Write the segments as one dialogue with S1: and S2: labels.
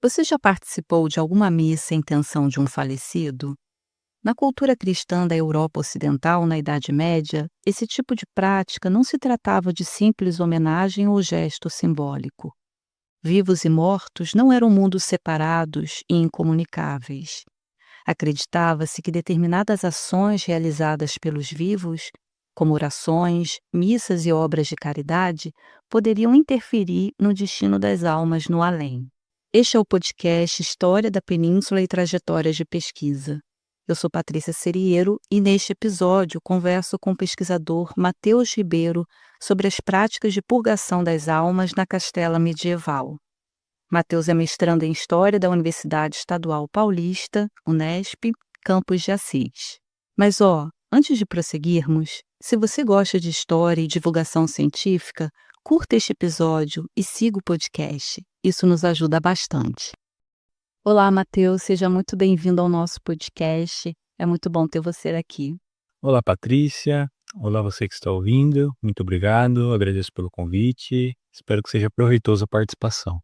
S1: Você já participou de alguma missa em intenção de um falecido? Na cultura cristã da Europa Ocidental, na Idade Média, esse tipo de prática não se tratava de simples homenagem ou gesto simbólico. Vivos e mortos não eram mundos separados e incomunicáveis. Acreditava-se que determinadas ações realizadas pelos vivos, como orações, missas e obras de caridade, poderiam interferir no destino das almas no além. Este é o podcast História da Península e Trajetórias de Pesquisa. Eu sou Patrícia Seriero e neste episódio converso com o pesquisador Matheus Ribeiro sobre as práticas de purgação das almas na Castela medieval. Matheus é mestrando em História da Universidade Estadual Paulista, Unesp, Campos de Assis. Mas antes de prosseguirmos, se você gosta de história e divulgação científica, curta este episódio e siga o podcast. Isso nos ajuda bastante. Olá, Matheus, seja muito bem-vindo ao nosso podcast. É muito bom ter você aqui.
S2: Olá, Patrícia. Olá, você que está ouvindo. Muito obrigado, agradeço pelo convite. Espero que seja proveitosa a participação.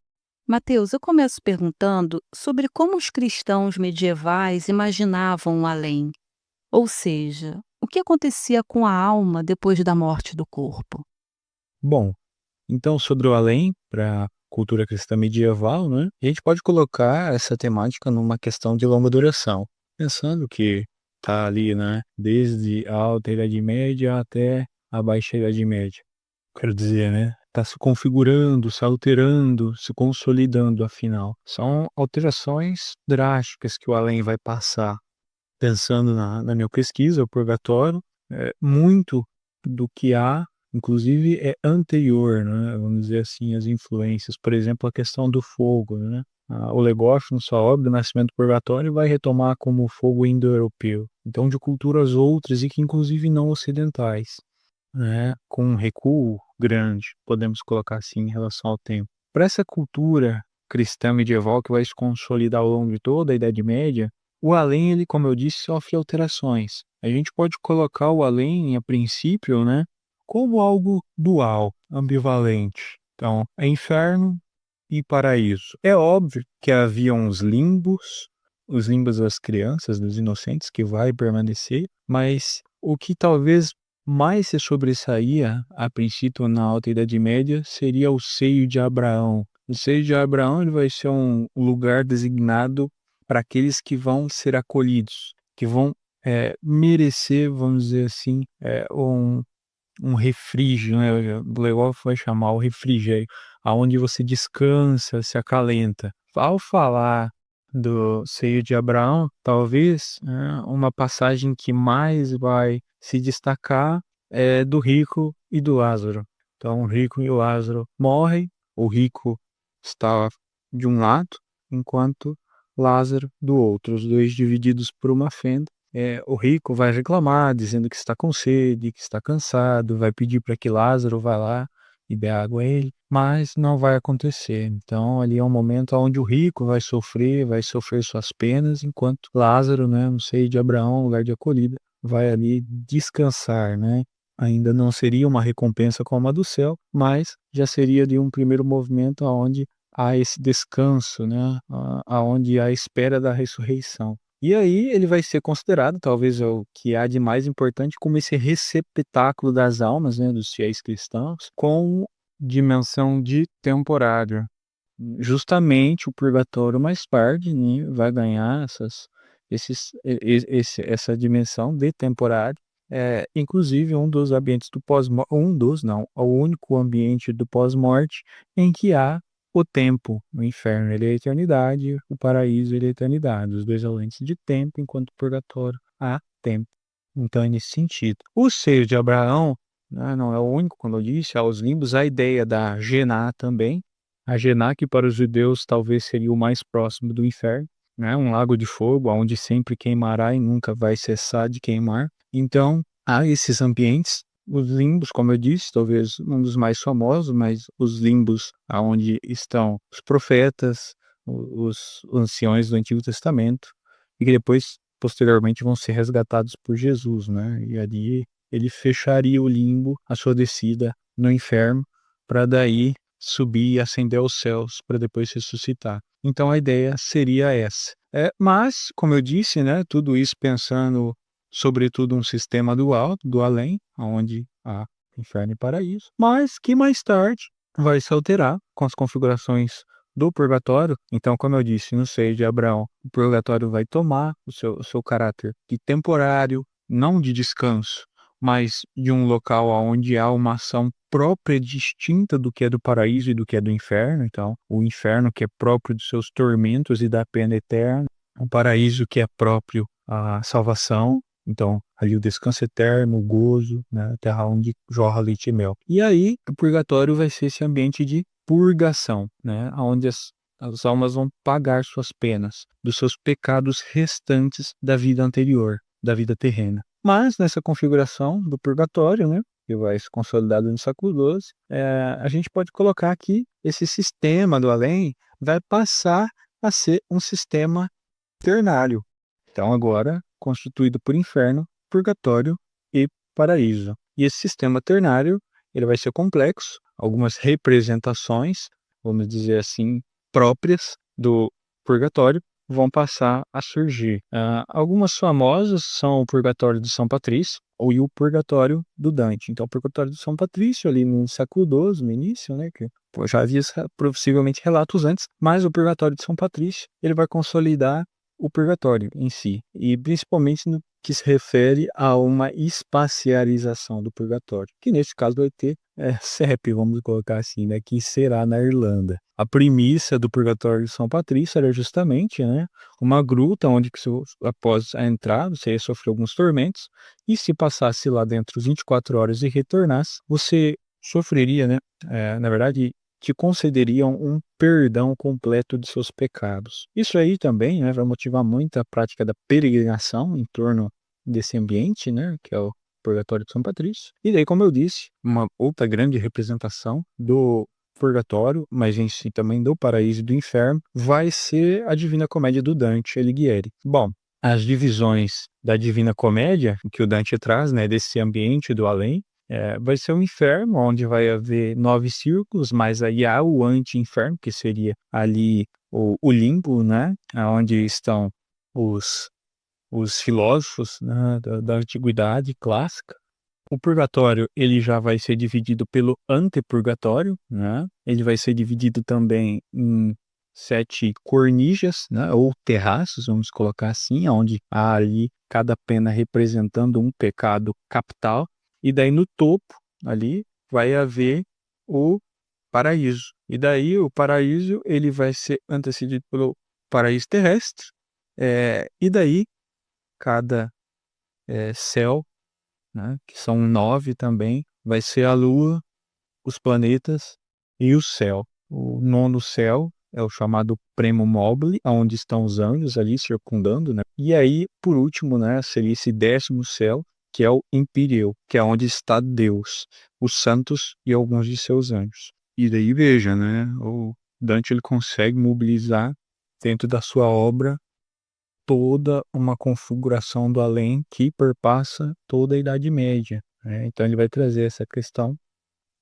S1: Matheus, eu começo perguntando sobre como os cristãos medievais imaginavam o além. Ou seja, o que acontecia com a alma depois da morte do corpo?
S2: Bom, então sobre o além, para a cultura cristã medieval, né, a gente pode colocar essa temática numa questão de longa duração, pensando que está ali, né, desde a Alta Idade Média até a Baixa Idade Média. Quero dizer, né, está se configurando, se alterando, se consolidando, afinal. São alterações drásticas que o além vai passar. Pensando na minha pesquisa, o purgatório, muito do que há, inclusive, é anterior, né, vamos dizer assim, às influências. Por exemplo, a questão do fogo, né. O Legoff, na sua obra, O Nascimento do Purgatório, vai retomar como o fogo indo-europeu. Então, de culturas outras e que inclusive não ocidentais, né, com um recuo grande, podemos colocar assim, em relação ao tempo. Para essa cultura cristã medieval que vai se consolidar ao longo de toda a Idade Média, o além, ele, como eu disse, sofre alterações. A gente pode colocar o além, a princípio, né, como algo dual, ambivalente. Então, é inferno e paraíso. É óbvio que havia os limbos das crianças, dos inocentes, que vai permanecer, mas o que talvez mais se sobressaía, a princípio, na Alta Idade Média, seria o seio de Abraão. O seio de Abraão, ele vai ser um lugar designado para aqueles que vão ser acolhidos, que vão merecer, vamos dizer assim, um refrígio, né, o Lewolf vai chamar o refrigério, aonde você descansa, se acalenta. Ao falar do seio de Abraão, talvez, uma passagem que mais vai se destacar é do rico e do Lázaro. Então, o rico e o Lázaro morrem, o rico está de um lado, enquanto Lázaro do outro, os dois divididos por uma fenda. O rico vai reclamar, dizendo que está com sede, que está cansado, vai pedir para que Lázaro vá lá e dê água a ele, mas não vai acontecer. Então, ali é um momento onde o rico vai sofrer suas penas, enquanto Lázaro, né, no seio de Abraão, lugar de acolhida, vai ali descansar, né? Ainda não seria uma recompensa como a do céu, mas já seria de um primeiro movimento aonde há esse descanso, né? Aonde há a espera da ressurreição. E aí ele vai ser considerado, talvez, o que há de mais importante, como esse receptáculo das almas, né, dos fiéis cristãos, com dimensão de temporário. Justamente o purgatório mais tarde, né, vai ganhar essa dimensão de temporário. Inclusive um dos ambientes do pós-morte, o único ambiente do pós-morte em que há o tempo. O inferno, ele é a eternidade, o paraíso, ele é a eternidade. Os dois alentes de tempo, enquanto o purgatório há tempo. Então, é nesse sentido. O seio de Abraão, né, não é o único, como eu disse, há os limbos, a ideia da Gená também. A Gená, que para os judeus talvez seria o mais próximo do inferno, né, um lago de fogo, onde sempre queimará e nunca vai cessar de queimar. Então, há esses ambientes. Os limbos, como eu disse, talvez um dos mais famosos, mas os limbos aonde estão os profetas, os anciões do Antigo Testamento, e que depois, posteriormente, vão ser resgatados por Jesus, né? E ali ele fecharia o limbo, a sua descida no inferno, para daí subir e ascender aos céus para depois ressuscitar. Então a ideia seria essa. Mas, como eu disse, né, tudo isso pensando sobretudo um sistema do alto, do além, onde há inferno e paraíso, mas que mais tarde vai se alterar com as configurações do purgatório. Então, como eu disse, no seio de Abraão, o purgatório vai tomar o seu caráter de temporário, não de descanso, mas de um local onde há uma ação própria, distinta do que é do paraíso e do que é do inferno. Então, o inferno que é próprio dos seus tormentos e da pena eterna, o paraíso que é próprio à salvação. Então, ali o descanso eterno, o gozo, né, a terra onde jorra leite e mel. E aí, o purgatório vai ser esse ambiente de purgação, né, onde as almas vão pagar suas penas, dos seus pecados restantes da vida anterior, da vida terrena. Mas, nessa configuração do purgatório, né, que vai se consolidar no século XII, a gente pode colocar que esse sistema do além vai passar a ser um sistema ternário. Então, agora, constituído por inferno, purgatório e paraíso. E esse sistema ternário, ele vai ser complexo, algumas representações, vamos dizer assim, próprias do purgatório vão passar a surgir. Algumas famosas são o purgatório de São Patrício e o purgatório do Dante. Então, o purgatório de São Patrício, ali no século XII, no início, né, que já havia possivelmente relatos antes, mas o purgatório de São Patrício, ele vai consolidar o purgatório em si, e principalmente no que se refere a uma espacialização do purgatório, que neste caso vai ter CEP, vamos colocar assim, né, que será na Irlanda. A premissa do purgatório de São Patrício era justamente, né, uma gruta onde que após a entrada você ia sofrer alguns tormentos, e se passasse lá dentro 24 horas e retornasse, você sofreria, né, na verdade, te concederiam um perdão completo de seus pecados. Isso aí também, né, vai motivar muito a prática da peregrinação em torno desse ambiente, né, que é o Purgatório de São Patrício. E daí, como eu disse, uma outra grande representação do purgatório, mas em si também do paraíso e do inferno, vai ser a Divina Comédia do Dante Alighieri. Bom, as divisões da Divina Comédia que o Dante traz, né, desse ambiente do além, vai ser um inferno, onde vai haver 9 círculos, mas aí há o anti-inferno, que seria ali o limbo, né, onde estão os filósofos, né, da antiguidade clássica. O purgatório, ele já vai ser dividido pelo antepurgatório, né, ele vai ser dividido também em 7 cornijas, né, ou terraços, vamos colocar assim, onde há ali cada pena representando um pecado capital. E daí no topo, ali, vai haver o paraíso. E daí o paraíso, ele vai ser antecedido pelo paraíso terrestre. E daí cada céu, né, que são 9 também, vai ser a lua, os planetas e o céu. O nono céu é o chamado Primo Mobile, onde estão os anjos ali circundando, né? E aí, por último, né, seria esse 10º céu, que é o Empíreo, que é onde está Deus, os santos e alguns de seus anjos. E daí veja, né, o Dante ele consegue mobilizar dentro da sua obra toda uma configuração do além que perpassa toda a Idade Média, né? Então ele vai trazer essa questão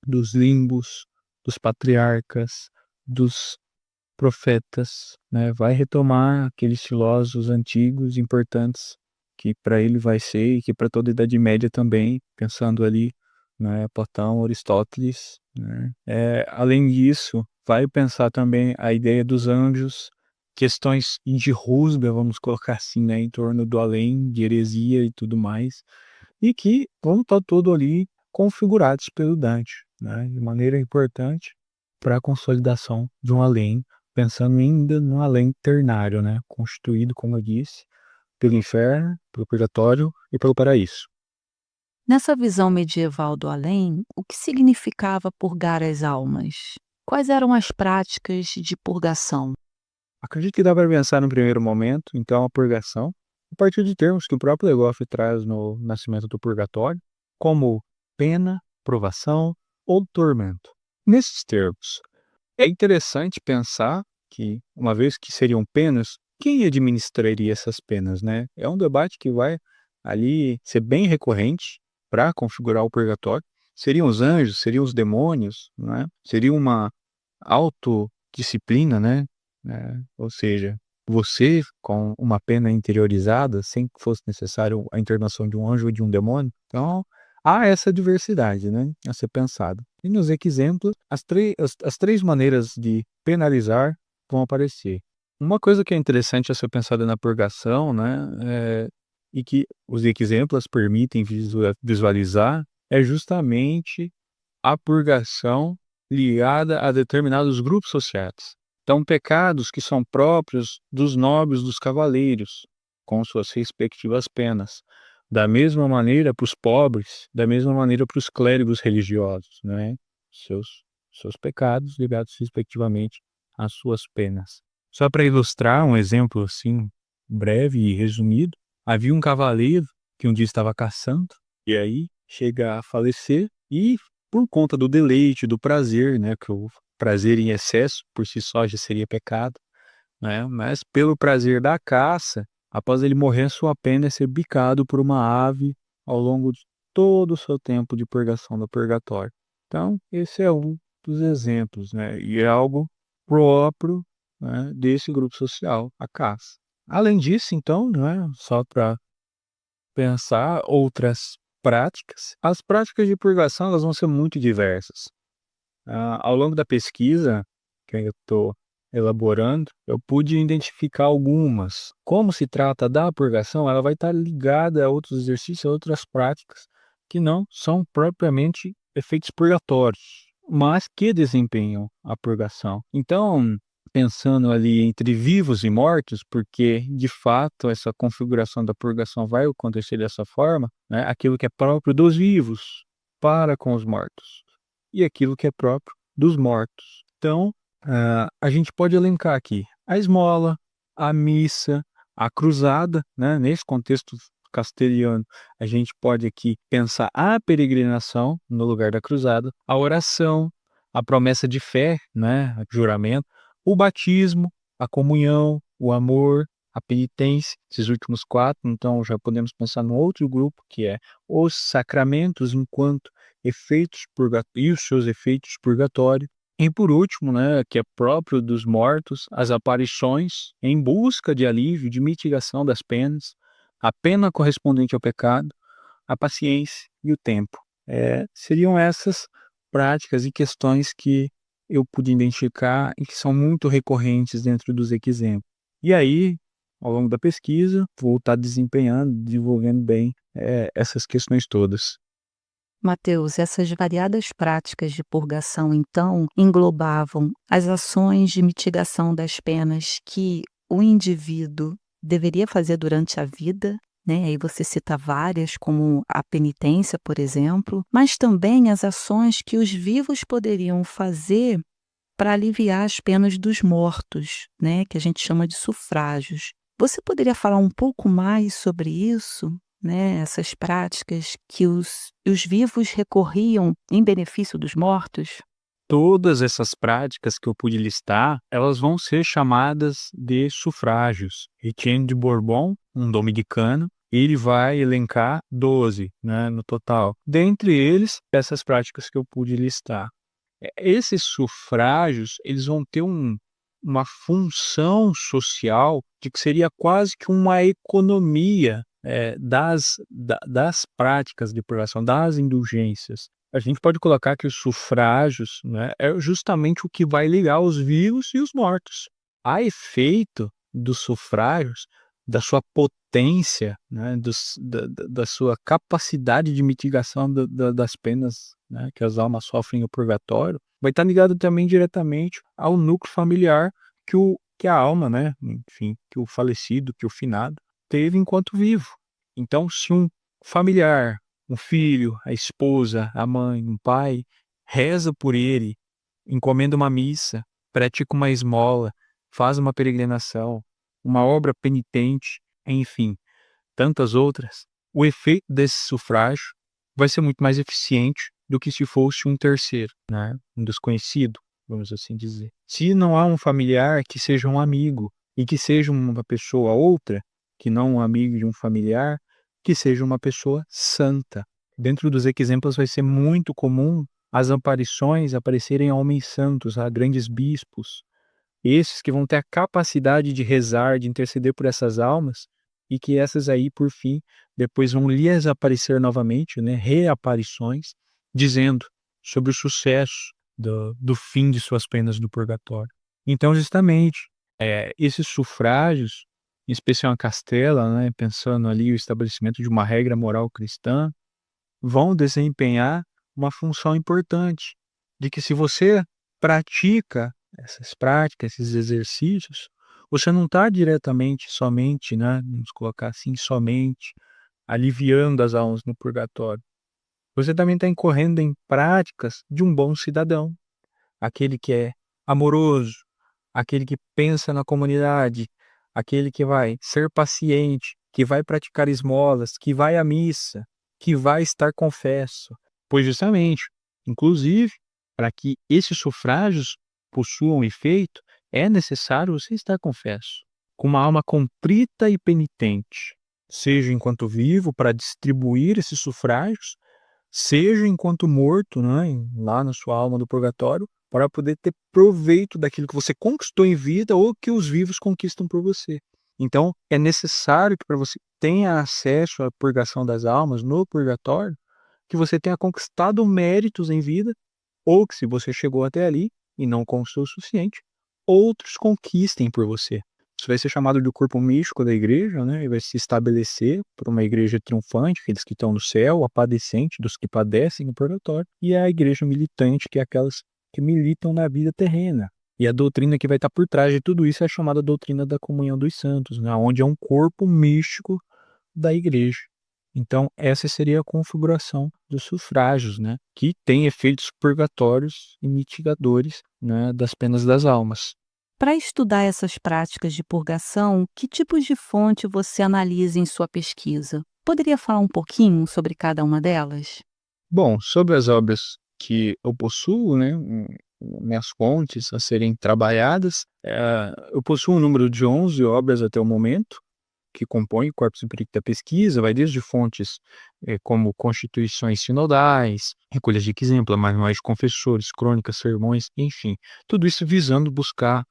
S2: dos limbos, dos patriarcas, dos profetas, né? Vai retomar aqueles filósofos antigos importantes que para ele vai ser e que para toda a Idade Média também, pensando ali, né, Platão, Aristóteles, né? Além disso, vai pensar também a ideia dos anjos, questões de rusga, vamos colocar assim, né, em torno do além, de heresia e tudo mais, e que vão estar todo ali configurados pelo Dante, né, de maneira importante para a consolidação de um além, pensando ainda no além ternário, né, constituído, como eu disse, pelo inferno, pelo purgatório e pelo paraíso.
S1: Nessa visão medieval do além, o que significava purgar as almas? Quais eram as práticas de purgação?
S2: Acredito que dá para pensar no primeiro momento, então, a purgação, a partir de termos que o próprio Legoff traz no Nascimento do Purgatório, como pena, provação ou tormento. Nesses termos, é interessante pensar que, uma vez que seriam penas, quem administraria essas penas, né? É um debate que vai ali ser bem recorrente para configurar o purgatório. Seriam os anjos, seriam os demônios, né? Seria uma autodisciplina, né, ou seja, você com uma pena interiorizada, sem que fosse necessário a intervenção de um anjo ou de um demônio. Então, há essa diversidade, né, a ser pensado. E nos exemplos, as 3 maneiras de penalizar vão aparecer. Uma coisa que é interessante a ser pensada na purgação, né, e que os exemplos permitem visualizar, é justamente a purgação ligada a determinados grupos sociais. Então, pecados que são próprios dos nobres, dos cavaleiros, com suas respectivas penas. Da mesma maneira para os pobres, da mesma maneira para os clérigos religiosos, né? Seus, seus pecados ligados respectivamente às suas penas. Só para ilustrar um exemplo assim, breve e resumido, havia um cavaleiro que um dia estava caçando, e aí chega a falecer, e por conta do deleite, do prazer, né, que o prazer em excesso por si só já seria pecado, né, mas pelo prazer da caça, após ele morrer, sua pena é ser bicado por uma ave ao longo de todo o seu tempo de purgação do purgatório. Então, esse é um dos exemplos, né, e é algo próprio, né, desse grupo social, a caça. Além disso, então, né, só para pensar outras práticas, as práticas de purgação elas vão ser muito diversas. Ao longo da pesquisa que eu estou elaborando, eu pude identificar algumas. Como se trata da purgação, ela vai estar ligada a outros exercícios, a outras práticas que não são propriamente efeitos purgatórios, mas que desempenham a purgação. Então, pensando ali entre vivos e mortos, porque de fato essa configuração da purgação vai acontecer dessa forma, né? Aquilo que é próprio dos vivos para com os mortos e aquilo que é próprio dos mortos. Então, a gente pode elencar aqui a esmola, a missa, a cruzada, né? Nesse contexto castelhano, a gente pode aqui pensar a peregrinação no lugar da cruzada, a oração, a promessa de fé, né? Juramento, o batismo, a comunhão, o amor, a penitência, esses últimos 4, então já podemos pensar num outro grupo que é os sacramentos enquanto efeitos e os seus efeitos purgatórios. E por último, né, que é próprio dos mortos, as aparições em busca de alívio, de mitigação das penas, a pena correspondente ao pecado, a paciência e o tempo. Seriam essas práticas e questões que eu pude identificar e que são muito recorrentes dentro dos exemplos. E aí, ao longo da pesquisa, vou estar desempenhando, desenvolvendo bem essas questões todas.
S1: Mateus, essas variadas práticas de purgação, então, englobavam as ações de mitigação das penas que o indivíduo deveria fazer durante a vida, né? Aí você cita várias, como a penitência, por exemplo, mas também as ações que os vivos poderiam fazer para aliviar as penas dos mortos, né? Que a gente chama de sufrágios. Você poderia falar um pouco mais sobre isso? Né, essas práticas que os vivos recorriam em benefício dos mortos?
S2: Todas essas práticas que eu pude listar, elas vão ser chamadas de sufrágios. Etienne de Bourbon, um dominicano, ele vai elencar 12, né, no total. Dentre eles, essas práticas que eu pude listar. Esses sufrágios, eles vão ter uma função social de que seria quase que uma economia das práticas de purgação, das indulgências. A gente pode colocar que os sufrágios, né, é justamente o que vai ligar os vivos e os mortos. A efeito dos sufrágios, da sua potência, né, da sua capacidade de mitigação das penas, né, que as almas sofrem no purgatório, vai estar ligado também diretamente ao núcleo familiar que a alma, né, enfim, que o falecido, que o finado, teve enquanto vivo. Então, se um familiar, um filho, a esposa, a mãe, um pai, reza por ele, encomenda uma missa, pratica uma esmola, faz uma peregrinação, uma obra penitente, enfim, tantas outras, o efeito desse sufrágio vai ser muito mais eficiente do que se fosse um terceiro, né? Um desconhecido, vamos assim dizer. Se não há um familiar que seja um amigo e que seja uma pessoa outra, que não um amigo de um familiar, que seja uma pessoa santa. Dentro dos exemplos vai ser muito comum as aparições aparecerem a homens santos, a grandes bispos, esses que vão ter a capacidade de rezar, de interceder por essas almas, e que essas aí, por fim, depois vão lhes aparecer novamente, né, reaparições, dizendo sobre o sucesso do fim de suas penas do purgatório. Então, justamente, esses sufrágios, em especial a Castela, né, pensando ali o estabelecimento de uma regra moral cristã, vão desempenhar uma função importante, de que se você pratica essas práticas, esses exercícios, você não está diretamente somente, né, vamos colocar assim, somente aliviando as almas no purgatório. Você também está incorrendo em práticas de um bom cidadão, aquele que é amoroso, aquele que pensa na comunidade, aquele que vai ser paciente, que vai praticar esmolas, que vai à missa, que vai estar confesso. Pois justamente, inclusive, para que esses sufrágios possuam efeito, é necessário você estar confesso, com uma alma contrita e penitente, seja enquanto vivo para distribuir esses sufrágios, seja enquanto morto, né, lá na sua alma do purgatório, para poder ter proveito daquilo que você conquistou em vida ou que os vivos conquistam por você. Então, é necessário que para você tenha acesso à purgação das almas no purgatório, que você tenha conquistado méritos em vida, ou que se você chegou até ali e não conquistou o suficiente, outros conquistem por você. Isso vai ser chamado de corpo místico da igreja, né? E vai se estabelecer por uma igreja triunfante, aqueles que estão no céu, a padecente dos que padecem no purgatório, e a igreja militante, que é aquelas que militam na vida terrena. E a doutrina que vai estar por trás de tudo isso é a chamada doutrina da comunhão dos santos, né? Onde é um corpo místico da igreja. Então, essa seria a configuração dos sufrágios, né? Que tem efeitos purgatórios e mitigadores, né, das penas das almas.
S1: Para estudar essas práticas de purgação, que tipos de fonte você analisa em sua pesquisa? Poderia falar um pouquinho sobre cada uma delas?
S2: Bom, sobre as obras que eu possuo, né, minhas fontes a serem trabalhadas, eu possuo um número de 11 obras até o momento, que compõem o corpus empírico da pesquisa, vai desde fontes como constituições sinodais, recolhas de exemplo, manuais de confessores, crônicas, sermões, enfim, tudo isso visando buscar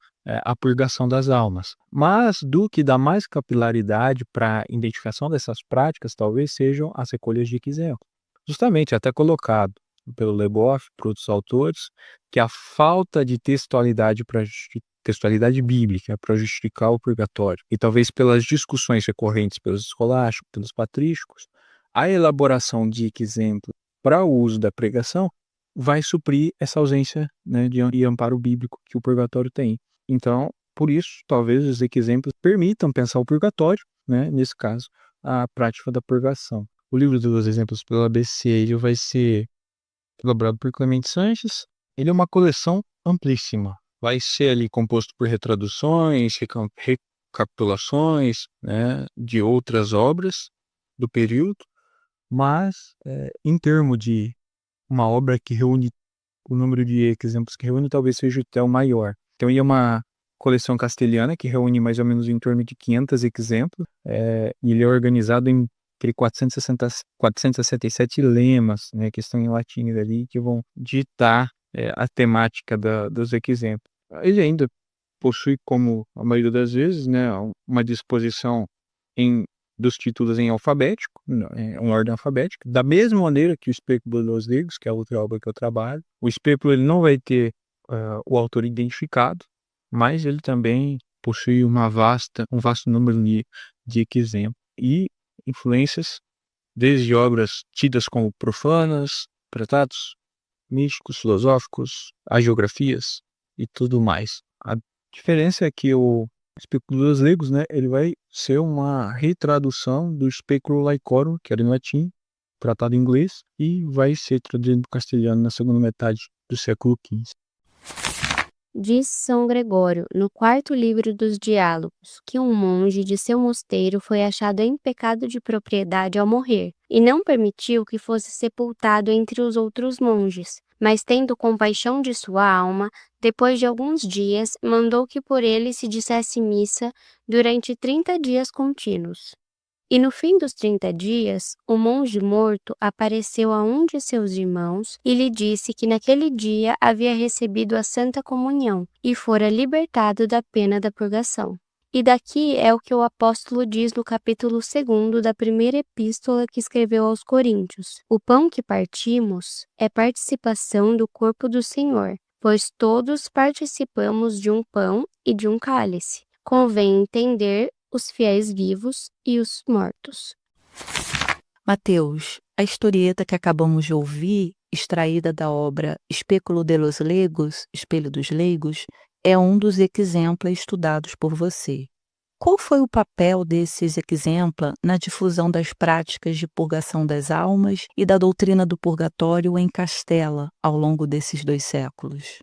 S2: a purgação das almas. Mas do que dá mais capilaridade para a identificação dessas práticas, talvez sejam as recolhas de exemplo. Justamente, até colocado pelo Leboeuf, por outros autores, que a falta de textualidade textualidade bíblica para justificar o purgatório, e talvez pelas discussões recorrentes pelos escolásticos, pelos patrísticos, a elaboração de exemplo para o uso da pregação vai suprir essa ausência, né, de amparo bíblico que o purgatório tem. Então, por isso, talvez os exemplos permitam pensar o purgatório, né, nesse caso, a prática da purgação. O livro dos exemplos pelo ABC ele vai ser elaborado por Clemente Sanches. Ele é uma coleção amplíssima. Vai ser ali composto por retraduções, recapitulações, né, de outras obras do período, mas em termos de uma obra que reúne o número de exemplos que reúne, talvez seja até o maior. Então, é uma coleção castelhana que reúne mais ou menos em torno de 500 exemplos, e ele é organizado em 467 lemas, né, que estão em latim ali, que vão ditar a temática dos exemplos. Ele ainda possui, como a maioria das vezes, né, uma disposição dos títulos em alfabético, em ordem alfabética, da mesma maneira que o Espéculo dos Leigos, que é a outra obra que eu trabalho. O Espéculo ele não vai ter o autor identificado, mas ele também possui um vasto número de exemplos e influências, desde obras tidas como profanas, tratados místicos, filosóficos, agiografias e tudo mais. A diferença é que o Espéculo dos Leigos, né, ele vai ser uma retradução do Speculum Laicorum, que era em latim, tratado em inglês, e vai ser traduzido para o castelhano na segunda metade do século XV.
S3: Diz São Gregório, no quarto livro dos Diálogos, que um monge de seu mosteiro foi achado em pecado de propriedade ao morrer, e não permitiu que fosse sepultado entre os outros monges, mas tendo compaixão de sua alma, depois de alguns dias, mandou que por ele se dissesse missa durante 30 dias contínuos. E no fim dos 30 dias, o monge morto apareceu a um de seus irmãos e lhe disse que naquele dia havia recebido a Santa Comunhão e fora libertado da pena da purgação. E daqui é o que o apóstolo diz no capítulo 2 da primeira epístola que escreveu aos Coríntios. O pão que partimos é participação do corpo do Senhor, pois todos participamos de um pão e de um cálice. Convém entender os fiéis vivos e os mortos.
S1: Mateus, a historieta que acabamos de ouvir, extraída da obra Especulo de los Legos, Espelho dos Leigos, é um dos exemplos estudados por você. Qual foi o papel desses exemplos na difusão das práticas de purgação das almas e da doutrina do purgatório em Castela ao longo desses 2 séculos?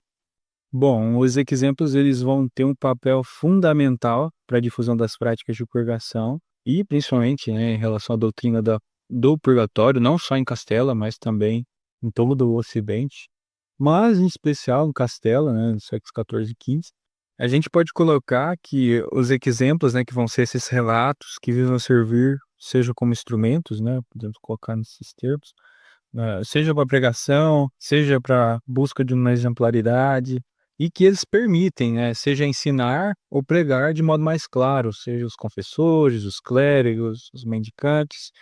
S2: Bom, os exemplos eles vão ter um papel fundamental para a difusão das práticas de purgação e principalmente, né, em relação à doutrina do purgatório, não só em Castela, mas também em todo o Ocidente, mas em especial em Castela, né, nos séculos XIV e XV. A gente pode colocar que os exemplos, né, que vão ser esses relatos que visam servir, seja como instrumentos, né, podemos colocar nesses termos, seja para pregação, seja para busca de uma exemplaridade, e que eles permitem, né, seja ensinar ou pregar de modo mais claro, seja os confessores, os clérigos, os mendicantes,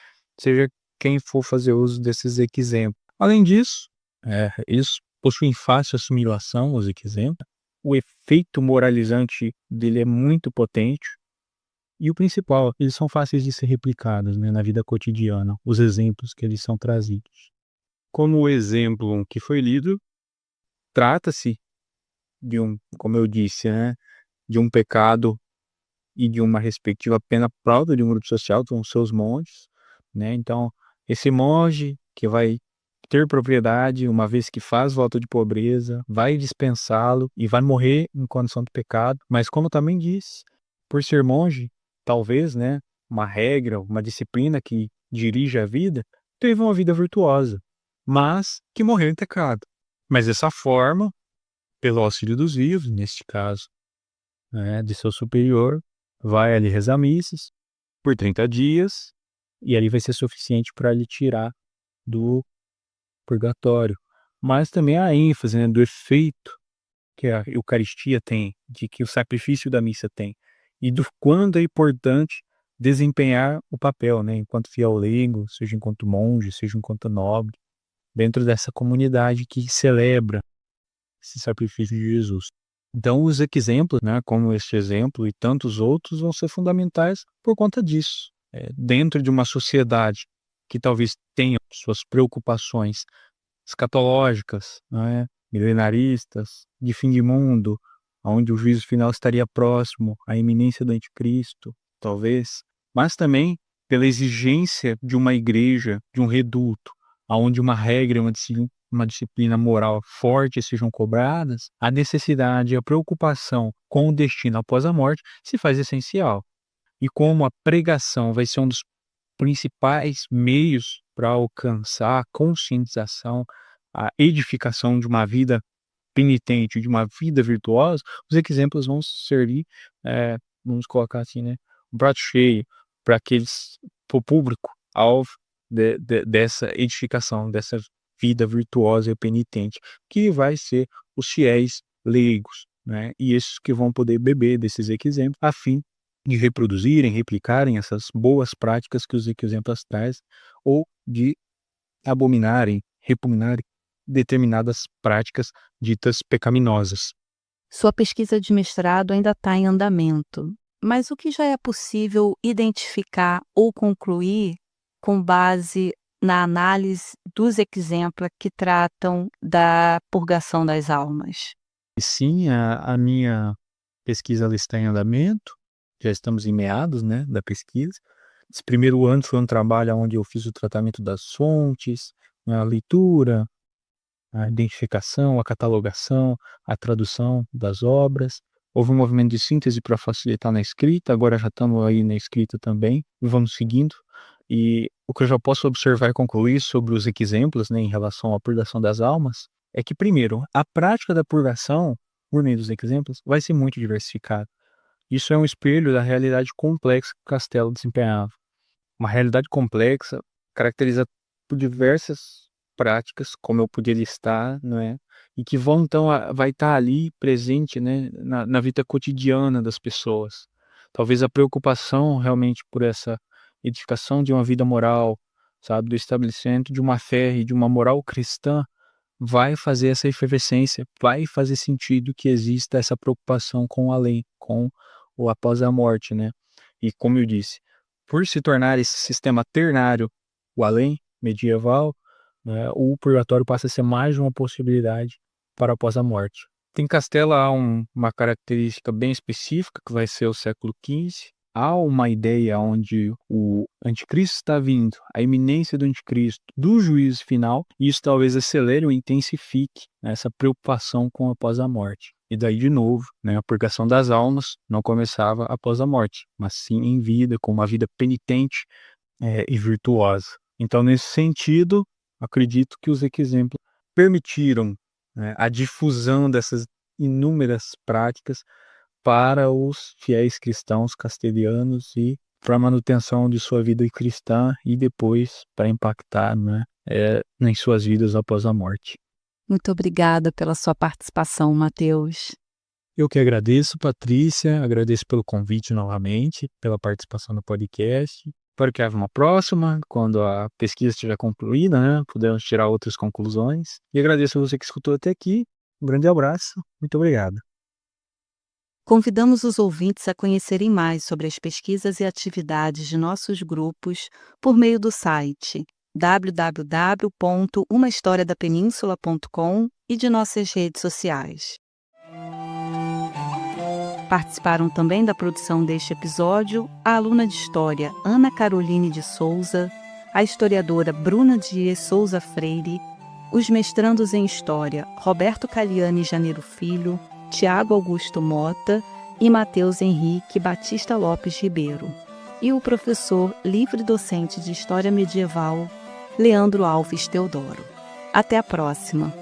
S2: seja quem for fazer uso desses exemplos. Além disso, eles possuem fácil assimilação, os exemplos. O efeito moralizante dele é muito potente. E o principal, eles são fáceis de ser replicados, né, na vida cotidiana, os exemplos que eles são trazidos. Como o exemplo que foi lido, trata-se de como eu disse, né, de um pecado e de uma respectiva pena própria de um grupo social, que são os seus monges, né? Então, esse monge que vai ter propriedade, uma vez que faz voto de pobreza, vai dispensá-lo e vai morrer em condição de pecado. Mas como também diz, por ser monge, talvez, né, uma regra, uma disciplina que dirige a vida, teve uma vida virtuosa, mas que morreu em pecado. Mas dessa forma, pelo auxílio dos vivos, neste caso, né, de seu superior, vai ali rezar missas por 30 dias e ali vai ser suficiente para lhe tirar do purgatório. Mas também a ênfase, né, do efeito que a Eucaristia tem, de que o sacrifício da missa tem, e do quanto é importante desempenhar o papel, né, enquanto fiel leigo, seja enquanto monge, seja enquanto nobre, dentro dessa comunidade que celebra esse sacrifício de Jesus. Então, os exemplos, né, como este exemplo e tantos outros, vão ser fundamentais por conta disso. Dentro de uma sociedade que talvez tenha suas preocupações escatológicas, né, milenaristas, de fim de mundo, onde o juízo final estaria próximo, a iminência do anticristo, talvez, mas também pela exigência de uma igreja, de um reduto, onde uma regra e uma disciplina moral forte sejam cobradas, a necessidade e a preocupação com o destino após a morte se faz essencial. E como a pregação vai ser um dos principais meios para alcançar a conscientização, a edificação de uma vida penitente, de uma vida virtuosa, os exemplos vão servir, vamos colocar assim, né, um prato cheio para o público alvo dessa edificação, dessa vida virtuosa e penitente, que vai ser os fiéis leigos, né, e esses que vão poder beber desses exemplos, a fim de reproduzirem, replicarem essas boas práticas que os exemplos trazem, ou de abominarem, repugnarem determinadas práticas ditas pecaminosas.
S1: Sua pesquisa de mestrado ainda está em andamento, mas o que já é possível identificar ou concluir com base na análise dos exemplos que tratam da purgação das almas?
S2: E sim, a minha pesquisa ela está em andamento, já estamos em meados, né, da pesquisa. Esse primeiro ano foi um trabalho onde eu fiz o tratamento das fontes, a leitura, a identificação, a catalogação, a tradução das obras. Houve um movimento de síntese para facilitar na escrita, agora já estamos aí na escrita também, e vamos seguindo. E o que eu já posso observar e concluir sobre os exemplos, né, em relação à purgação das almas, é que, primeiro, a prática da purgação, por meio dos exemplos, vai ser muito diversificada. Isso é um espelho da realidade complexa que o Castelo desempenhava. uma realidade complexa, caracterizada por diversas práticas, como eu poderia estar, não é? E que vão então vai estar ali presente, né, na vida cotidiana das pessoas. Talvez a preocupação realmente por essa edificação de uma vida moral, sabe, do estabelecimento de uma fé e de uma moral cristã, vai fazer essa efervescência, vai fazer sentido que exista essa preocupação com o além, com o após a morte, né. E como eu disse, por se tornar esse sistema ternário, o além, medieval, né, o purgatório passa a ser mais uma possibilidade para após a morte. Em Castela há uma característica bem específica, que vai ser o século XV. Há uma ideia onde o anticristo está vindo, a iminência do anticristo, do juízo final, e isso talvez acelere ou intensifique, né, essa preocupação com após a morte. E daí, de novo, né, a purgação das almas não começava após a morte, mas sim em vida, com uma vida penitente e virtuosa. Então, nesse sentido, acredito que os exemplos permitiram, né, a difusão dessas inúmeras práticas para os fiéis cristãos castelhanos e para a manutenção de sua vida cristã e depois para impactar, né, em suas vidas após a morte.
S1: Muito obrigada pela sua participação, Matheus.
S2: Eu que agradeço, Patrícia, agradeço pelo convite novamente, pela participação no podcast. Espero que haja uma próxima, quando a pesquisa estiver concluída, né, pudermos tirar outras conclusões. E agradeço a você que escutou até aqui. Um grande abraço, muito obrigado.
S1: Convidamos os ouvintes a conhecerem mais sobre as pesquisas e atividades de nossos grupos por meio do site www.umahistoriadapeninsula.com e de nossas redes sociais. Participaram também da produção deste episódio a aluna de História Ana Caroline de Souza, a historiadora Bruna Dias Souza Freire, os mestrandos em História Roberto Caliani Janeiro Filho, Tiago Augusto Mota e Matheus Henrique Batista Lopes Ribeiro, e o professor livre-docente de História Medieval Leandro Alves Teodoro. Até a próxima!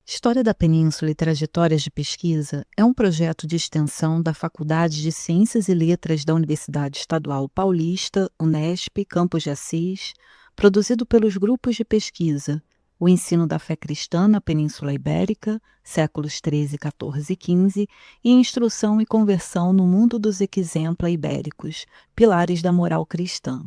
S1: História da Península e Trajetórias de Pesquisa é um projeto de extensão da Faculdade de Ciências e Letras da Universidade Estadual Paulista, Unesp, Campos de Assis, produzido pelos grupos de pesquisa O Ensino da Fé Cristã na Península Ibérica, séculos XIII, XIV e XV, e Instrução e Conversão no Mundo dos Exempla Ibéricos, Pilares da Moral Cristã.